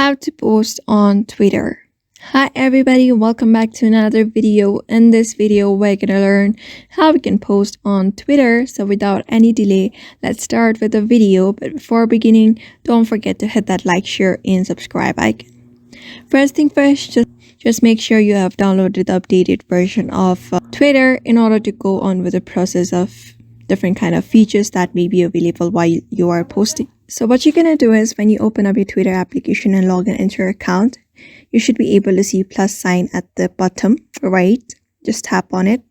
How to post on Twitter. Hi everybody, welcome back to another video. In this video, we're gonna learn how we can post on Twitter. So without any delay, let's start with the video. But before beginning, don't forget to hit that like, share, and subscribe icon. First thing first, just make sure you have downloaded the updated version of Twitter in order to go on with the process of different kind of features that may be available while you are posting. So what you're gonna do is when you open up your Twitter application and log in into your account, you should be able to see plus sign at the bottom right. Just tap on it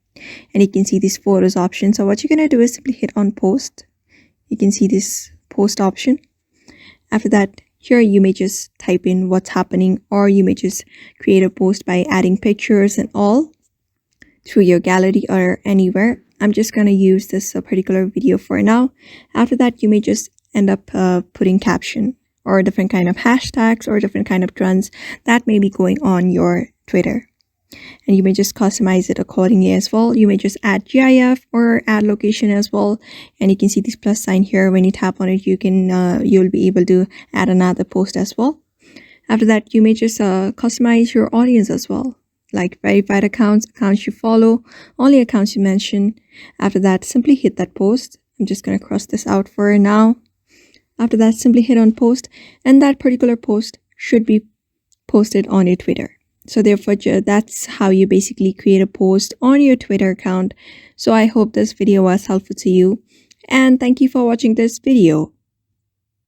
and you can see this photos option. So what you're gonna do is simply hit on post. You can see this post option. After that, here you may just type in what's happening, or you may just create a post by adding pictures and all through your gallery or anywhere. I'm just going to use this particular video for now. After that, you may just end up putting caption or different kind of hashtags or different kind of trends that may be going on your Twitter. And you may just customize it accordingly as well. You may just add GIF or add location as well. And you can see this plus sign here. When you tap on it, you'll be able to add another post as well. After that, you may just customize your audience as well, like verified accounts you follow, only accounts you mention. After that, simply hit that post. I'm just going to cross this out for now. After that, simply hit on post, and that particular post should be posted on your Twitter. So therefore, that's how you basically create a post on your Twitter account. So I hope this video was helpful to you, and thank you for watching this video.